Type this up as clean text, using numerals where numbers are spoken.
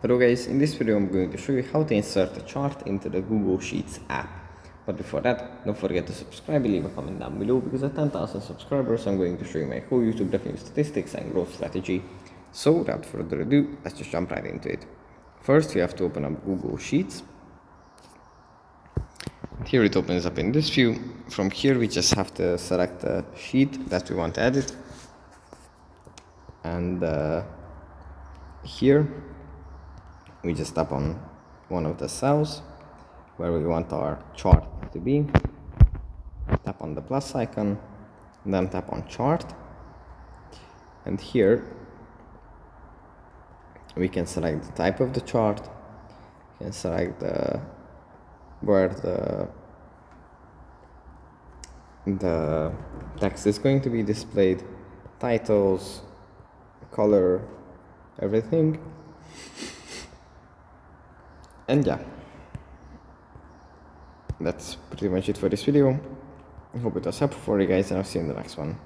Hello guys, in this video I'm going to show you how to insert a chart into the Google Sheets app. But before that, don't forget to subscribe and leave a comment down below, because at 10,000 subscribers I'm going to show you my whole YouTube revenue statistics and growth strategy. So without further ado, let's just jump right into it. First we have to open up Google Sheets. Here it opens up in this view. From here we just have to select the sheet that we want to edit. And here we just tap on one of the cells where we want our chart to be. Tap on the plus icon, then tap on chart. And here we can select the type of the chart, we can select where the text is going to be displayed, titles, color, everything. And yeah, that's pretty much it for this video. I hope it was helpful for you guys, and I'll see you in the next one.